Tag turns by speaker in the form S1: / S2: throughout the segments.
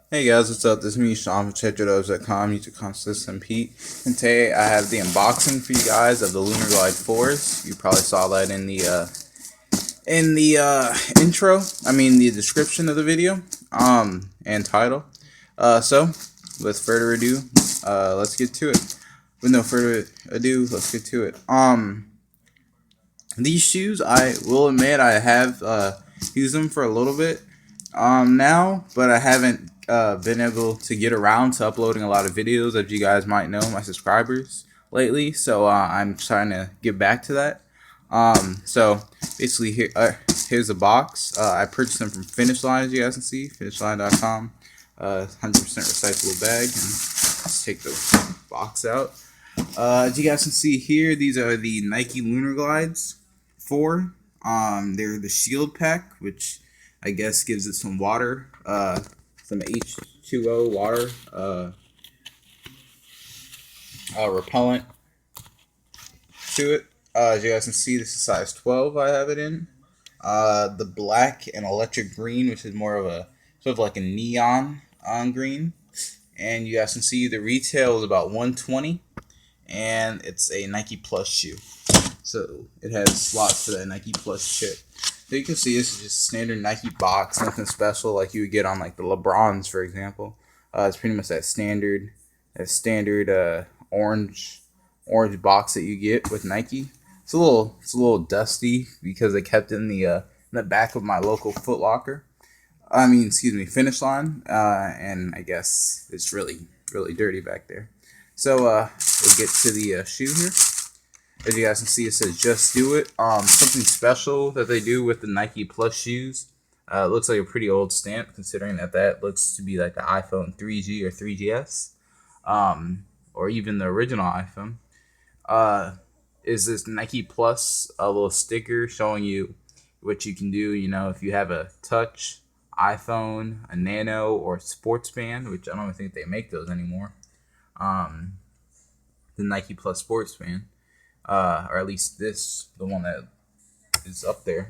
S1: Hey guys, what's up? This is me, Sean from CheckYourDubs.com, YouTube Consistent Pete, and today I have the unboxing for you guys of the Lunarglide 4s. You probably saw that in the intro. I mean the description of the video, and title. So, with further ado, let's get to it. With no further ado, let's get to it. These shoes, I will admit, I have used them for a little bit now, but I haven't been able to get around to uploading a lot of videos, as you guys might know, my subscribers lately. So I'm trying to get back to that. So basically, here's a box. I purchased them from Finish Line, as you guys can see, finishline.com. 100% recyclable bag, and let's take the box out. As you guys can see here, these are the Nike Lunarglides 4. They're the Shield Pack, which I guess gives it some water, some H2O water, repellent to it. As you guys can see, this is size 12 I have it in. The black and electric green, which is more of a sort of like a neon green. And you guys can see the retail is about 120, and it's a Nike Plus shoe. So it has slots for that Nike Plus chip. So you can see this is just standard Nike box, nothing special like you would get on like the LeBrons, for example. It's pretty much that standard orange box that you get with Nike. It's a little dusty because they kept it in the back of my local Foot Locker. Excuse me, Finish Line, and I guess it's really dirty back there. So we'll get to the shoe here. As you guys can see, it says "Just Do It." Something special that they do with the Nike Plus shoes. It looks like a pretty old stamp, considering that looks to be like the iPhone 3G or 3GS, or even the original iPhone. Is this Nike Plus a little sticker showing you what you can do? You know, if you have a Touch, iPhone, a Nano, or Sports Band, which I don't even think they make those anymore. The Nike Plus Sports Band. Or at least the one that is up there.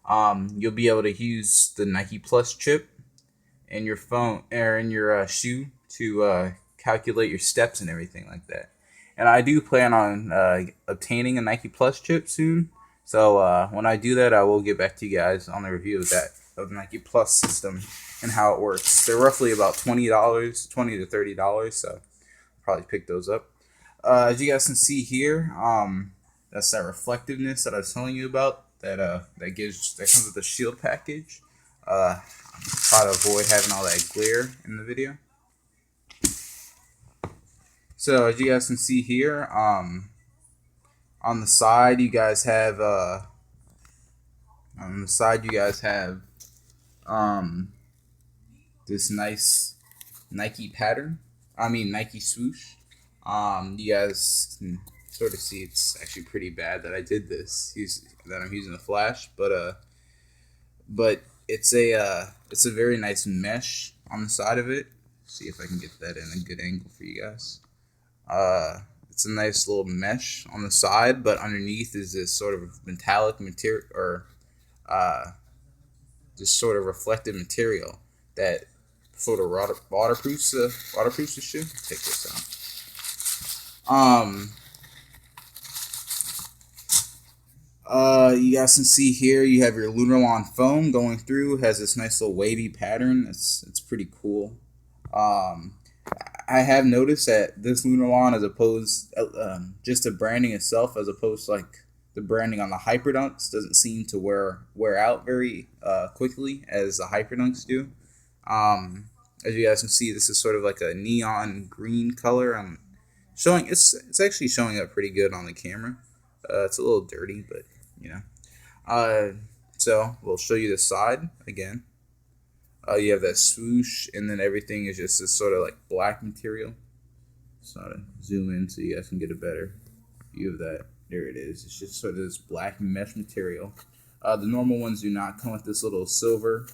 S1: You'll be able to use the Nike Plus chip in your phone or in your shoe to calculate your steps and everything like that. And I do plan on obtaining a Nike Plus chip soon. So when I do that, I will get back to you guys on the review of the Nike Plus system and how it works. They're roughly about $20, $20 to $30. So I'll probably pick those up. As you guys can see here, that's that reflectiveness that I was telling you about. That comes with the shield package. Try to avoid having all that glare in the video. So as you guys can see here, on the side you guys have this nice Nike pattern. Nike swoosh. You guys can sort of see it's actually pretty bad that I did this. That I'm using a flash, but it's a very nice mesh on the side of it. See if I can get that in a good angle for you guys. It's a nice little mesh on the side, but underneath is this sort of metallic material, or this sort of reflective material that sort of waterproofs the shoe. Take this out. You guys can see here you have your Lunarglide foam going through. It has this nice little wavy pattern. It's pretty cool. I have noticed that this Lunarglide, as opposed just the branding itself, as opposed to like the branding on the Hyperdunks, doesn't seem to wear out very quickly as the Hyperdunks do. As you guys can see, this is sort of like a neon green color. It's actually showing up pretty good on the camera. It's a little dirty, but you know. So we'll show you the side again. You have that swoosh, and then everything is just this sort of like black material. So to zoom in so you guys can get a better view of that. There it is. It's just sort of this black mesh material. The normal ones do not come with this little silver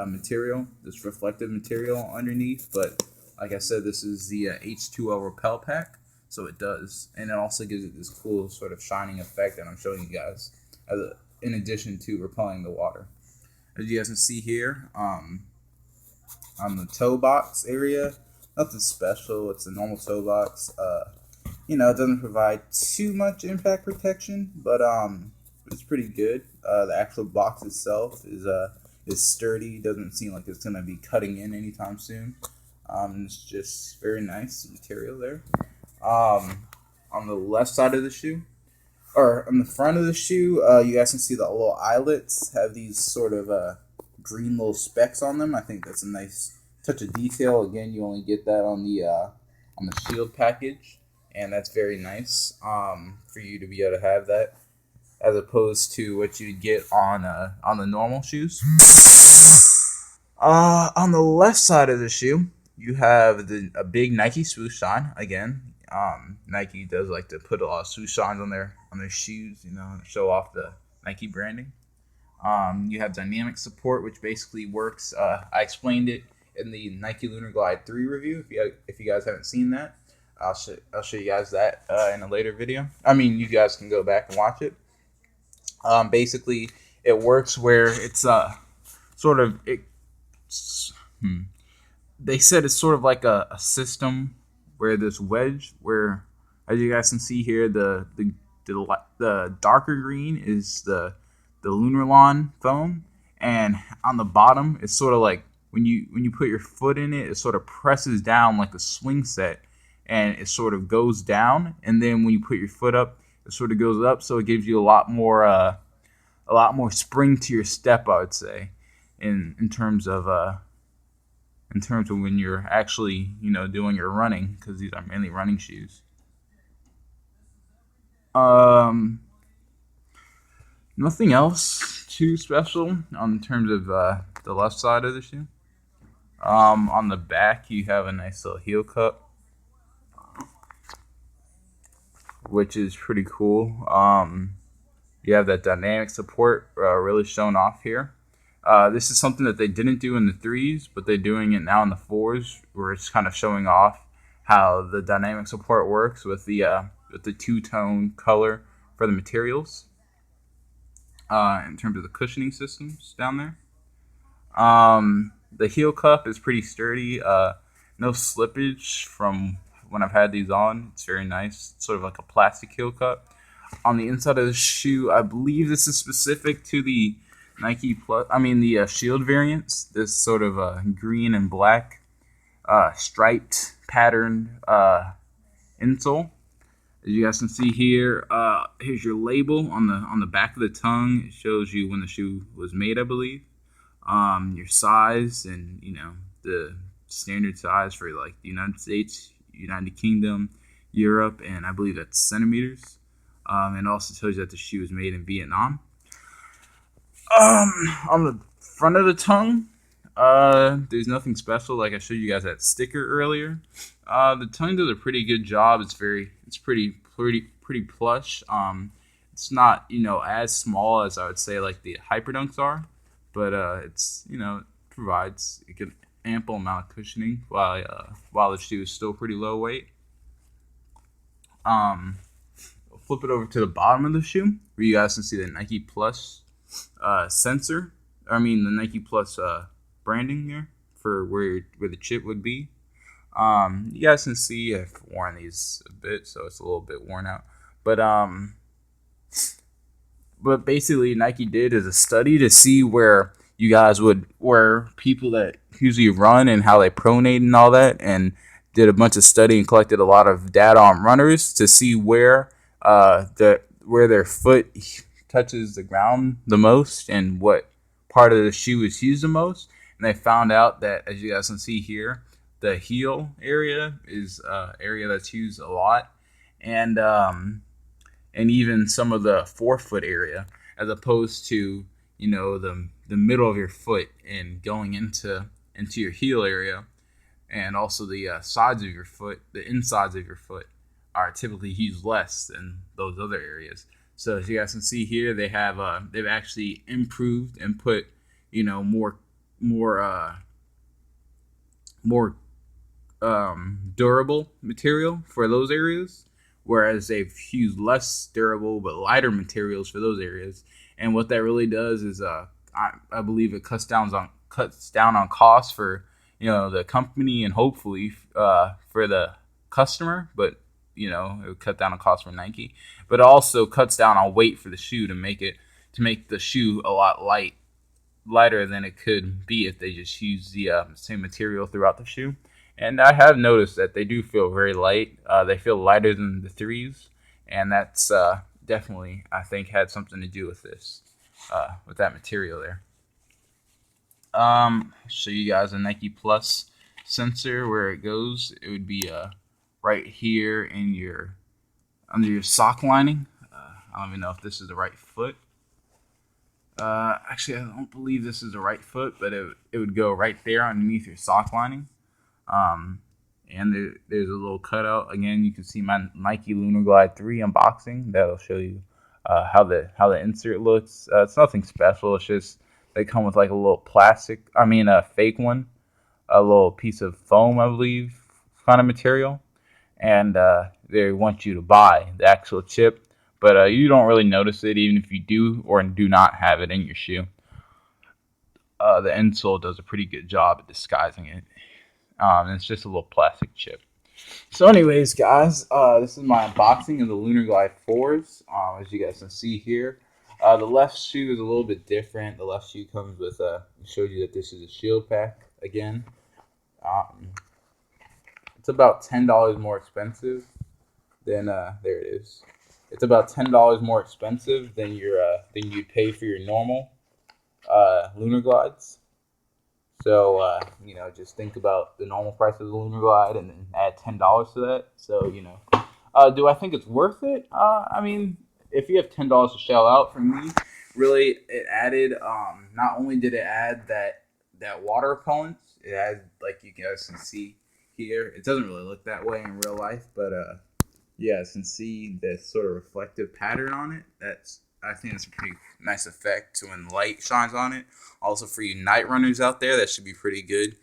S1: material, this reflective material underneath, but like I said, this is the H2O repel pack, so it does, and it also gives it this cool sort of shining effect that I'm showing you guys, in addition to repelling the water. As you guys can see here, on the toe box area. Nothing special. It's a normal toe box. It doesn't provide too much impact protection, but it's pretty good. The actual box itself is sturdy. Doesn't seem like it's gonna be cutting in anytime soon. It's just very nice material there. On the left side of the shoe, or on the front of the shoe, you guys can see the little eyelets have these sort of green little specks on them. I think that's a nice touch of detail. Again, you only get that on the Shield package, and that's very nice for you to be able to have that, as opposed to what you'd get on the normal shoes. On the left side of the shoe, you have a big Nike swoosh sign. Again, Nike does like to put a lot of swoosh signs on their shoes, show off the Nike branding. You have dynamic support, which basically works. I explained it in the Nike Lunarglide 3 review. If you guys haven't seen that, I'll show you guys that in a later video. I mean, you guys can go back and watch it. Basically, it works where it's sort of it. They said it's sort of like a system where this wedge, where, as you guys can see here, the darker green is the Lunarlon foam, and on the bottom it's sort of like when you put your foot in it, it sort of presses down like a swing set, and it sort of goes down, and then when you put your foot up, it sort of goes up, so it gives you a lot more spring to your step, I would say, in terms of when you're actually doing your running, because these are mainly running shoes. Nothing else too special on terms of the left side of the shoe. On the back, you have a nice little heel cup, which is pretty cool. You have that dynamic support really shown off here. This is something that they didn't do in the 3s, but they're doing it now in the 4s, where it's kind of showing off how the dynamic support works with the two-tone color for the materials in terms of the cushioning systems down there. The heel cup is pretty sturdy. No slippage from when I've had these on. It's very nice. It's sort of like a plastic heel cup. On the inside of the shoe, I believe this is specific to the Nike Plus. The Shield variants. This sort of green and black striped patterned insole. As you guys can see here, here's your label on the back of the tongue. It shows you when the shoe was made, I believe. Your size, and the standard size for like the United States, United Kingdom, Europe, and I believe that's centimeters. And also tells you that the shoe is made in Vietnam. On the front of the tongue, there's nothing special. Like I showed you guys that sticker earlier. The tongue does a pretty good job. It's pretty plush. It's not as small as I would say like the Hyperdunks are, but it provides a good ample amount of cushioning while the shoe is still pretty low weight. Flip it over to the bottom of the shoe, where you guys can see the Nike Plus sensor. The Nike Plus branding here for where the chip would be. You guys can see I've worn these a bit, so it's a little bit worn out. But basically, Nike did is a study to see where people that usually run and how they pronate and all that, and did a bunch of study and collected a lot of data on runners to see where their foot touches the ground the most and what part of the shoe is used the most. And they found out that, as you guys can see here, the heel area is area that's used a lot, and even some of the forefoot area, as opposed to the middle of your foot and going into your heel area, and also the sides of your foot, the insides of your foot are typically used less than those other areas. So as you guys can see here, they've actually improved and put more durable material for those areas, whereas they've used less durable but lighter materials for those areas. And what that really does is I believe it cuts down on costs for the company and hopefully for the customer, but it would cut down on cost for Nike, but it also cuts down on weight for the shoe to make the shoe a lot lighter than it could be if they just use the same material throughout the shoe. And I have noticed that they do feel very light. They feel lighter than the threes, and that's definitely, I think, had something to do with this, with that material there. Show you guys a Nike Plus sensor where it goes. It would be right here in your under your sock lining. I don't even know if this is the right foot. Actually, I don't believe this is the right foot, but it would go right there underneath your sock lining. And there's a little cutout. Again, you can see my Nike Lunarglide 3 unboxing. That'll show you how the insert looks. It's nothing special. It's just they come with like a little a fake one, a little piece of foam, I believe, kind of material, and they want you to buy the actual chip, but you don't really notice it even if you do or do not have it in your shoe. The insole does a pretty good job at disguising it. It's just a little plastic chip. So anyways, guys, this is my unboxing of the Lunarglide 4s. As you guys can see here, the left shoe is a little bit different. The left shoe comes with, showed you that this is a shield pack again. It's about $10 more expensive than, there it is. It's about $10 more expensive than than you'd pay for your normal Lunarglides. So, just think about the normal price of the Lunarglide and then add $10 to that. So, do I think it's worth it? I mean, if you have $10 to shell out, for me, really, it added, not only did it add that water repellent, it had, like you guys can see here, it doesn't really look that way in real life, but, you guys can see this sort of reflective pattern on it. I think it's a pretty nice effect when light shines on it. Also, for you night runners out there, that should be pretty good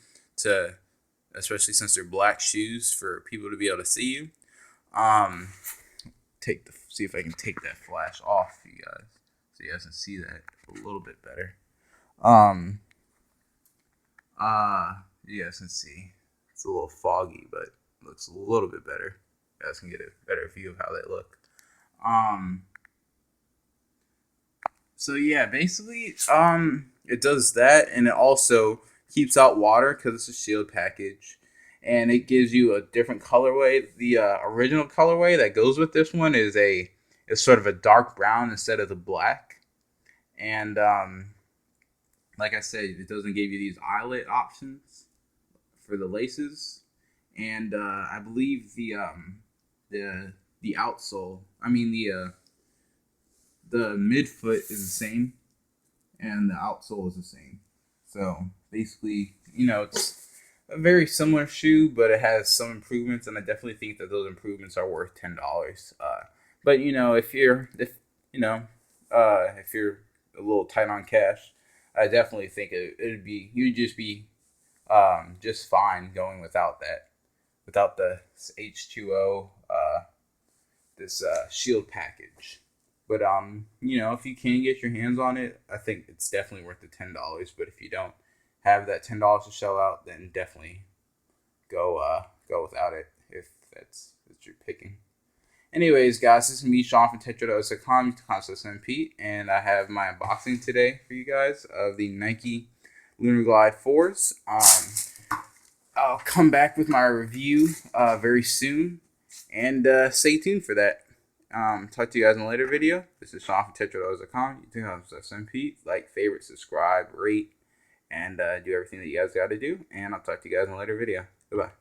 S1: especially since they're black shoes, for people to be able to see you. See if I can take that flash off for you guys, so you guys can see that a little bit better. You guys can see it's a little foggy, but it looks a little bit better. You guys can get a better view of how they look. So yeah, basically, it does that, and it also keeps out water because it's a shield package, and it gives you a different colorway. The original colorway that goes with this one is sort of a dark brown instead of the black, and like I said, it doesn't give you these eyelet options for the laces, and I believe the outsole, the midfoot is the same, and the outsole is the same. So basically, it's a very similar shoe, but it has some improvements, and I definitely think that those improvements are worth $10. But if you're a little tight on cash, I definitely think you'd just be just fine going without the H2O this shield package. But if you can get your hands on it, I think it's definitely worth the $10. But if you don't have that $10 to shell out, then definitely go without it if that's your picking. Anyways, guys, this is me, Sean from Tetra.com, Pete, and I have my unboxing today for you guys of the Nike Lunarglide 4s. I'll come back with my review very soon, and stay tuned for that. Talk to you guys in a later video. This is Sean from Tetra.com. You can Pete, like, favorite, subscribe, rate, and do everything that you guys got to do. And I'll talk to you guys in a later video. Goodbye.